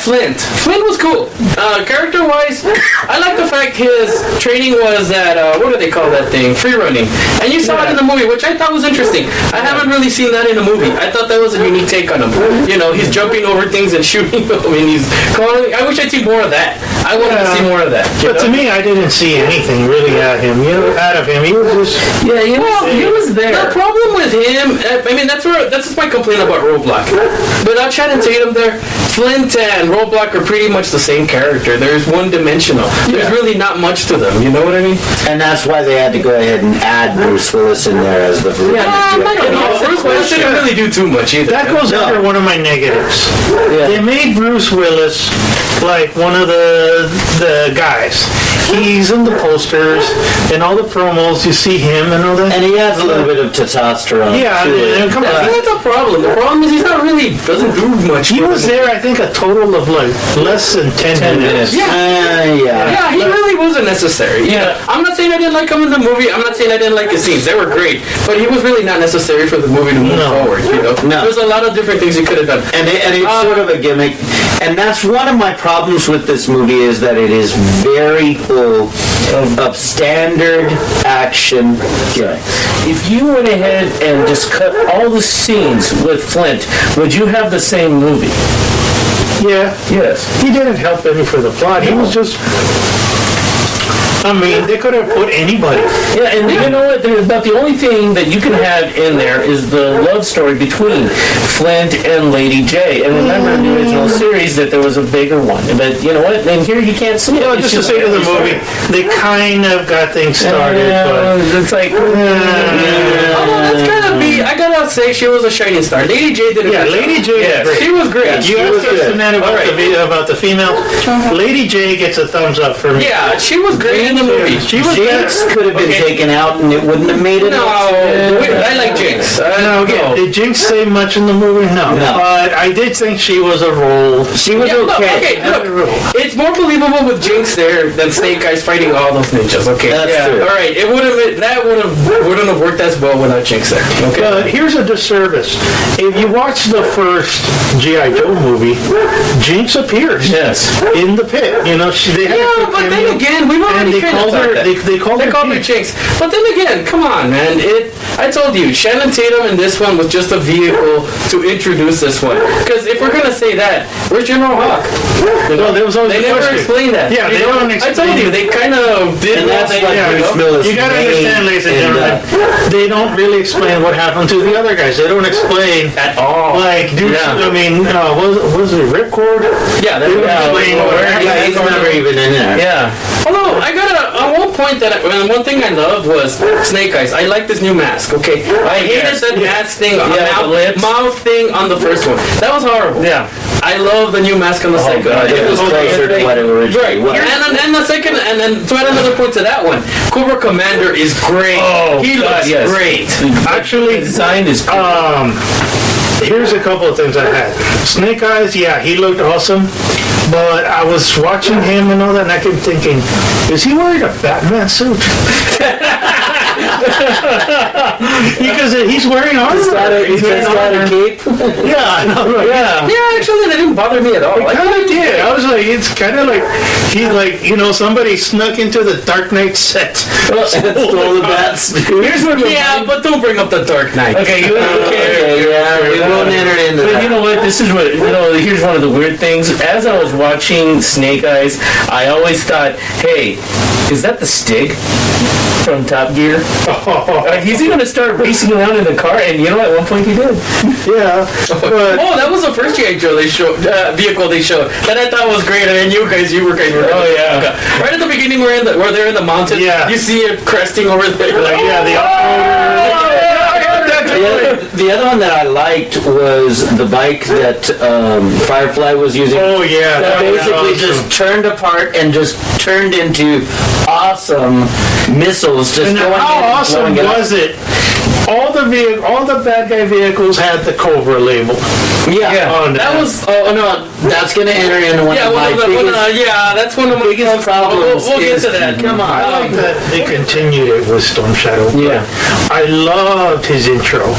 Flint. Flint was cool. Character-wise, I like the fact his training was at, what do they call that thing? Free running. And you saw it in the movie, which I thought was interesting. I haven't really seen that in a movie. I thought that was a unique take on him. You know, he's jumping over things and shooting them, and he's calling. I wish I'd see more of that. I wanted to see more of that. But to me, I didn't see anything really out of him. He was just... Yeah, he was there. The problem with him, I mean, that's just my complaint about Roadblock. Without Channing Tatum there, Flint and Roadblock are pretty much the same character. There's one-dimensional. There's really not much to them. You know what I mean? And that's why they had to go ahead and add Bruce Willis in there as the Bruce Willis didn't really do too much either. That goes under one of my negatives. Yeah. They made Bruce Willis like one of the guys. He's in the posters and all the promos. You see him and all that. And he has a little bit of testosterone. Yeah, come on. That's the problem. The problem is doesn't do much. He was there, I think, a total of like less than 10 minutes. Yeah, he really wasn't necessary. Yeah. I'm not saying I didn't like him in the movie. I'm not saying I didn't like his scenes. They were great. But he was really not necessary for the movie to move forward. You know? No. There's a lot of different things he could have done. And it's sort of a gimmick. And that's one of my problems with this movie is that it is very full of standard action gimmicks. If you went ahead and just cut all the scenes with Flint, would you have the same movie? Yeah. Yes. He didn't help any for the plot. He was just... I mean, they could have put anybody. Yeah, and you know what? About the only thing that you can have in there is the love story between Flint and Lady J. And remember in the original series that there was a bigger one. But you know what? And here you can't see it. Just to say to the movie, they kind of got things started. But it's like... that's kind of be... I gotta say, she was a shining star. Lady J did a good Lady job. J was great. She was great. You asked us about the female. Lady J gets a thumbs up for me. Yeah, she was great in the movie. Jinx could have been taken out and it wouldn't have made it. No, I like Jinx. Did Jinx say much in the movie? No. But I did think she was a role. She was okay. Look, it's more believable with Jinx there than Snake Eyes fighting all those ninjas. Okay, that's true. All right, wouldn't have worked as well without Jinx there. Okay. Here's a disservice. If you watch the first G.I. Joe movie, Jinx appears. Yes. In the pit. You know, they had but then again, we've already kind of thought that. They called her Jinx. But then again, come on, man. I told you, Shannon Tatum in this one was just a vehicle to introduce this one. Because if we're gonna say that, where's General Hawk? Well, there was always they never explained that. Yeah, they don't explain. I told you, they kind of did. And that's what Bruce Willis. You gotta understand, ladies and gentlemen, they don't really explain what happened to the other guys. They don't explain at all. Like, dude, I mean, was it Ripcord? Yeah, they don't explain he's never even in there. Yeah. Although I won't point that. One thing I loved was Snake Eyes. I like this new mask. Okay, I hated that mask thing, mouth thing on the first one. That was horrible. Yeah. I love the new mask on the second. It was closer to what it originally was. And the second, and then to add another point to that one, Cobra Commander is great. He looks great. Actually, the design is cool. Here's a couple of things I had. Snake Eyes, he looked awesome. But I was watching him and all that, and I kept thinking, is he wearing a Batman suit? Because he's wearing armor. He's got a cape. Yeah, I know, right? Yeah, actually, that didn't bother me at all. It kind of did. I was like, it's kind of like, he's like, somebody snuck into the Dark Knight set. Stole the bats. But don't bring up the Dark Knight. Okay, we won't enter into that. But you know what? This is what, here's one of the weird things. As I was watching Snake Eyes, I always thought, hey, is that the Stig from Top Gear? He's going to start racing around in the car, and you know, at one point he did. Yeah. That was the first G.I. Joe vehicle they showed. That I thought was great, and you were kind of right at the beginning where they're in the mountains, you see it cresting over there. The other one that I liked was the bike that Firefly was using. Oh, yeah. That basically just turned apart and just turned into awesome missiles. How awesome was it? All the bad guy vehicles had the Cobra label. That was. That's going to enter into one of my biggest. That's one of my biggest problems. We'll get to that. Come on. I like that they continued it with Storm Shadow. Yeah. I loved his intro.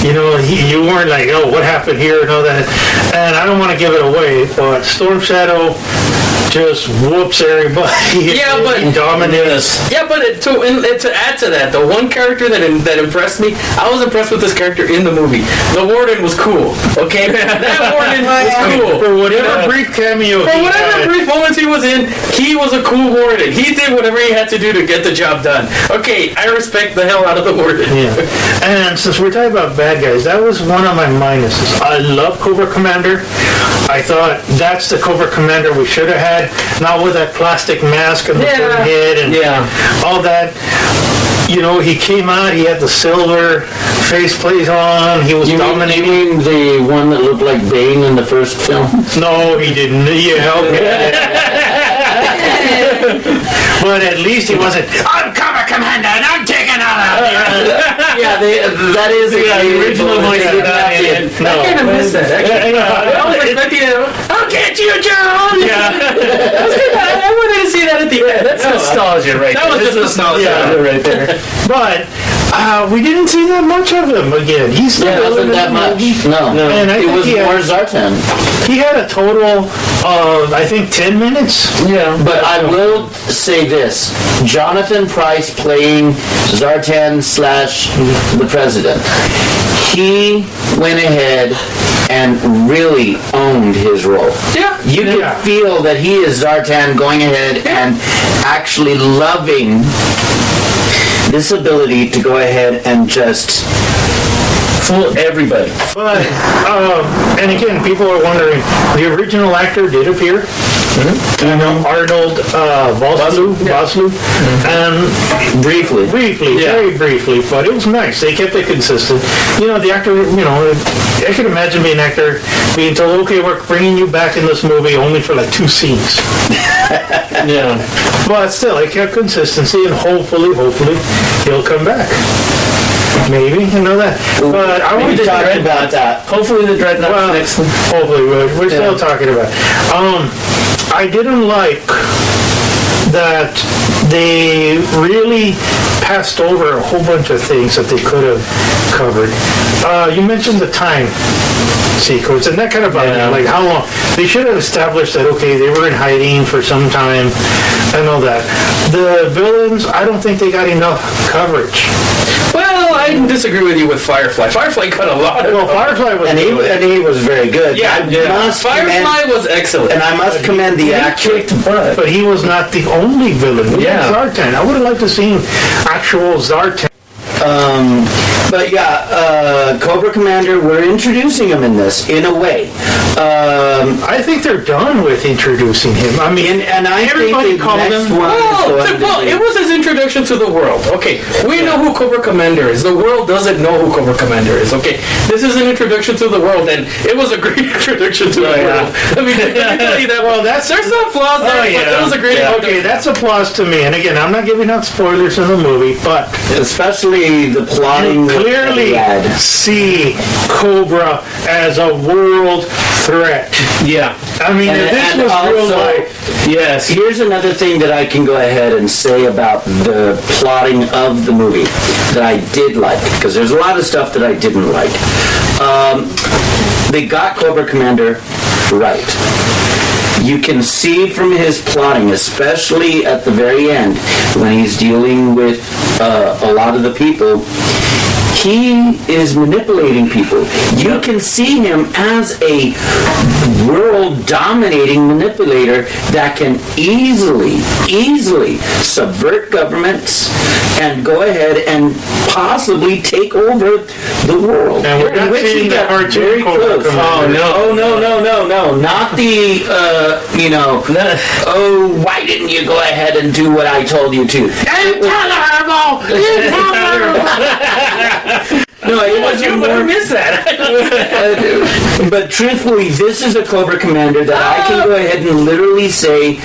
You know, you weren't like, oh, what happened here and all that. And I don't want to give it away, but Storm Shadow just whoops everybody. Yeah, but he dominates. Yeah, but to add to that, the one character that impressed me, I was impressed with this character in the movie. The Warden was cool. Okay, that Warden was cool. For whatever brief cameo, for whatever brief moments he was in, he was a cool Warden. He did whatever he had to do to get the job done. Okay, I respect the hell out of the Warden. Yeah, and since we're talking about bad guys, that was one of my minuses. I love Cobra Commander. I thought that's the Cobra Commander we should have had, not with that plastic mask and the bird head and all that. You know, he came out, he had the silver faceplate on, he was dominating. You mean the one that looked like Bane in the first film? No, he didn't. But at least he wasn't, I'm Cobra Commander and I'm taking out Yeah, that is the original voice. I kind of missed that. Actually. I was expecting it. I'll get you, John! I wanted to see that at the end. That's nostalgia right there. That was just nostalgia right there. But we didn't see that much of him again. He's still wasn't that much. No. And I It think was more Zartan. he had a total of, I think, 10 minutes. Yeah. But I will say this. Jonathan Pryce playing Zartan / the President. He went ahead and really owned his role. Yeah. You can feel that he is Zartan going ahead and actually loving this ability to go ahead and just Fool everybody. But, and again, people are wondering, the original actor did appear. You know, Arnold Vosloo, and briefly, very briefly, but it was nice. They kept it consistent. You know, the actor, you know, I can imagine being an actor being told, okay, we're bringing you back in this movie only for like 2 scenes. Yeah. But still, it kept consistency, and hopefully, he'll come back. Maybe, you know that. But I want to talk about that. Hopefully the Dreadnought's next one. Hopefully, we're still talking about it. I didn't like that they really passed over a whole bunch of things that they could have covered. You mentioned the time sequence, and that kind of bothered me. Like, how long? They should have established that, okay, they were in hiding for some time and all that. The villains, I don't think they got enough coverage. Well, I disagree with you with Firefly. Firefly got a lot of... Well, Firefly was and he was very good. Firefly was excellent. And I must commend the actor. But he was not the only villain. We had Zartan. I would have liked to see actual Zartan. But yeah, Cobra Commander, we're introducing him in this, in a way. I think they're done with introducing him. I mean, and I everybody think called him. Well, it was his introduction to the world. Okay, we know who Cobra Commander is. The world doesn't know who Cobra Commander is. Okay, this is an introduction to the world, and it was a great introduction to the world. I mean, let me tell you that. Well, there's some flaws there, but it was a great. Okay, that's applause to me. And again, I'm not giving out spoilers in the movie, but especially the plotting. Clearly see Cobra as a world threat. Yeah. I mean, if this was real life. Yes. Here's another thing that I can go ahead and say about the plotting of the movie that I did like, because there's a lot of stuff that I didn't like. They got Cobra Commander right. You can see from his plotting, especially at the very end, when he's dealing with a lot of the people, he is manipulating people. You can see him as a world-dominating manipulator that can easily subvert governments and go ahead and possibly take over the world. And we're not seeing the cartoon Cobra Commander. Oh, no. Not the, oh, why didn't you go ahead and do what I told you to? Intolerable! No, it wasn't more... I missed that. But truthfully, this is a Cobra Commander that I can go ahead and literally say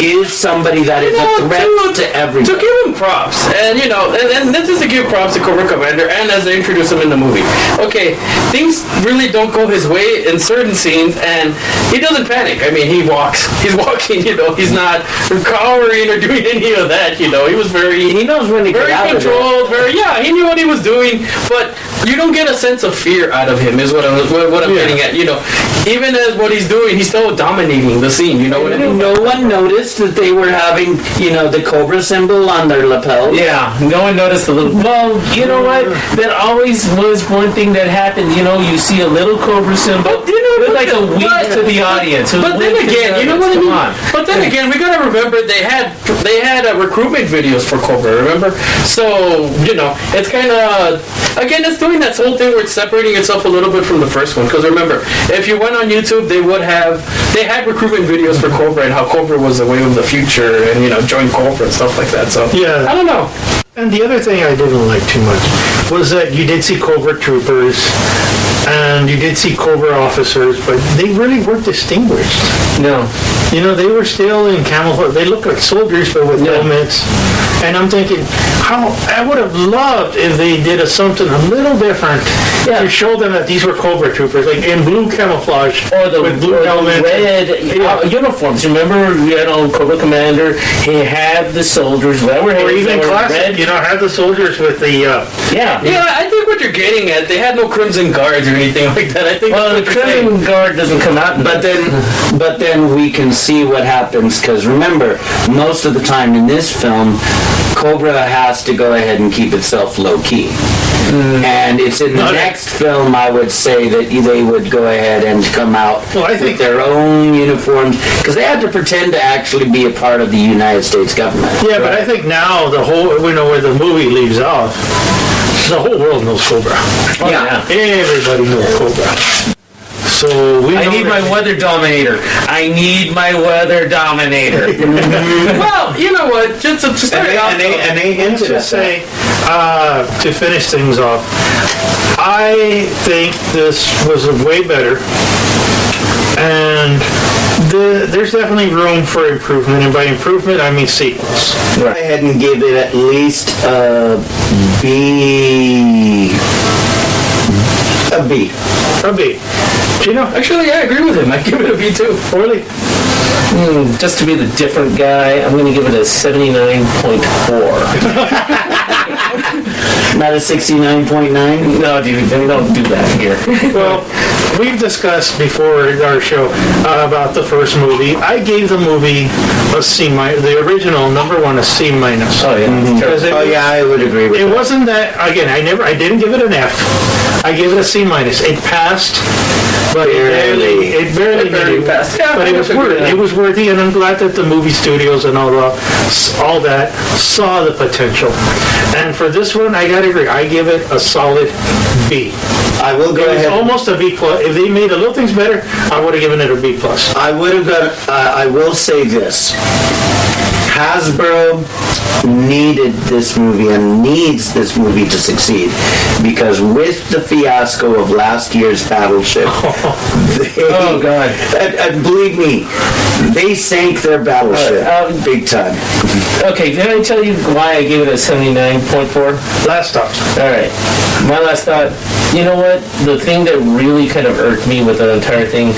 is somebody that is a threat to everyone. To give him props, and and this is to give props to Cobra Commander, and as they introduce him in the movie. Okay, things really don't go his way in certain scenes, and he doesn't panic. I mean, he walks. He's walking. He's not cowering or doing any of that. He was very. He knows when to get out controlled. of it. He knew what he was doing, but but you don't get a sense of fear out of him. Is what I'm getting at. Even as what he's doing, he's still dominating the scene. You know what I mean? No one noticed that they were having, the cobra symbol on their lapels. Yeah, no one noticed the little. Well, you know what? That always was one thing that happened. You see a little cobra symbol. It was like a wink to the audience. But then again, you know what I mean? But then again, we gotta remember they had recruitment videos for Cobra. Remember? So it's kind of again, it's doing that whole thing where it's separating itself a little bit from the first one. Because remember, if you went on YouTube, they had recruitment videos for Cobra and how Cobra was the way of the future and join Cobra and stuff like that. So Yeah. I don't know. And the other thing I didn't like too much was that you did see Cobra troopers and you did see Cobra officers, but they really weren't distinguished. No. They were still in camouflage. They looked like soldiers, but with helmets. And I'm thinking, I would have loved if they did something a little different to show them that these were Cobra troopers, like in blue camouflage Or the, with blue helmets. red uniforms. Remember, Cobra Commander, he had the soldiers, Or even classic, have the soldiers with the... Yeah, I think what you're getting at, they had no Crimson Guards or anything like that. I think. Well, the Crimson Guard doesn't come out. But then we can see what happens, because remember, most of the time in this film, Cobra has to go ahead and keep itself low-key. And it's in the next film, I would say, that they would go ahead and come out with their own uniforms, because they had to pretend to actually be a part of the United States government. Yeah, but I think now the whole, where the movie leaves off, the whole world knows Cobra. Everybody knows Cobra. So I need my weather dominator. I need my weather dominator. Well, you know what? Just to start off, and they hinted at say, to finish things off, I think this was way better, and there's definitely room for improvement, and by improvement I mean sequels. Go ahead and give it at least a B. A B. A B. Gino? Actually, I agree with him. I give it a B too. Really? Just to be the different guy, I'm going to give it a 79.4. Not a 69.9? No, dude, we don't do that here. Well, we've discussed before our show about the first movie. I gave the movie a C minus. The original #1 a C minus. Oh yeah. I would agree with It that. wasn't that. Again, I didn't give it an F. I gave it a C minus. It passed, but it barely passed. Yeah, but it was worthy. It was worthy, and I'm glad that the movie studios and all that saw the potential. And for this one, I gotta agree. I give it a solid B. I will go It's ahead. almost a B plus. If they made a little things better, I would have given it a B plus. I would have got. I will say this: Hasbro needed this movie and needs this movie to succeed, because with the fiasco of last year's Battleship, Oh God! and believe me, they sank their Battleship big time. Okay, can I tell you why I gave it a 79.4? Last thought. All right. My last thought, you know what? The thing that really kind of irked me with the entire thing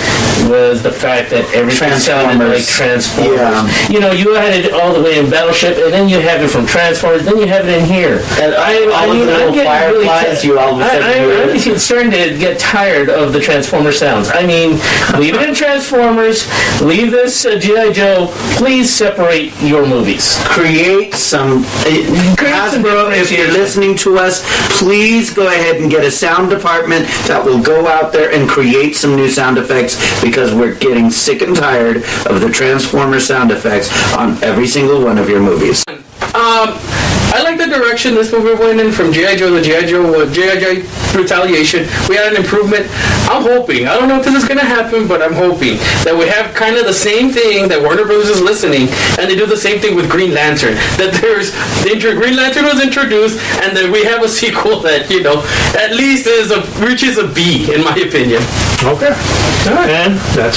was the fact that everything sounded like Transformers. Yeah. You had it all the way in Battleship, and then you have it from Transformers, then you have it in here. And all the little fireflies, you all of a sudden hear it. I'm starting to get tired of the Transformer sounds. I mean, leave it in Transformers, leave this G.I. Joe, please separate your movies. Create some Hasbro, if you're listening to us, please go ahead and get a sound department that will go out there and create some new sound effects, because we're getting sick and tired of the Transformer sound effects on every single one of your movies. I like the direction this movie went in, from G.I. Joe to G.I. Retaliation. We had an improvement. I'm hoping, I don't know if this is going to happen, but I'm hoping that we have kind of the same thing, that Warner Bros. Is listening, and they do the same thing with Green Lantern. That Green Lantern was introduced, and that we have a sequel that, at least reaches a B, in my opinion. Okay. And that's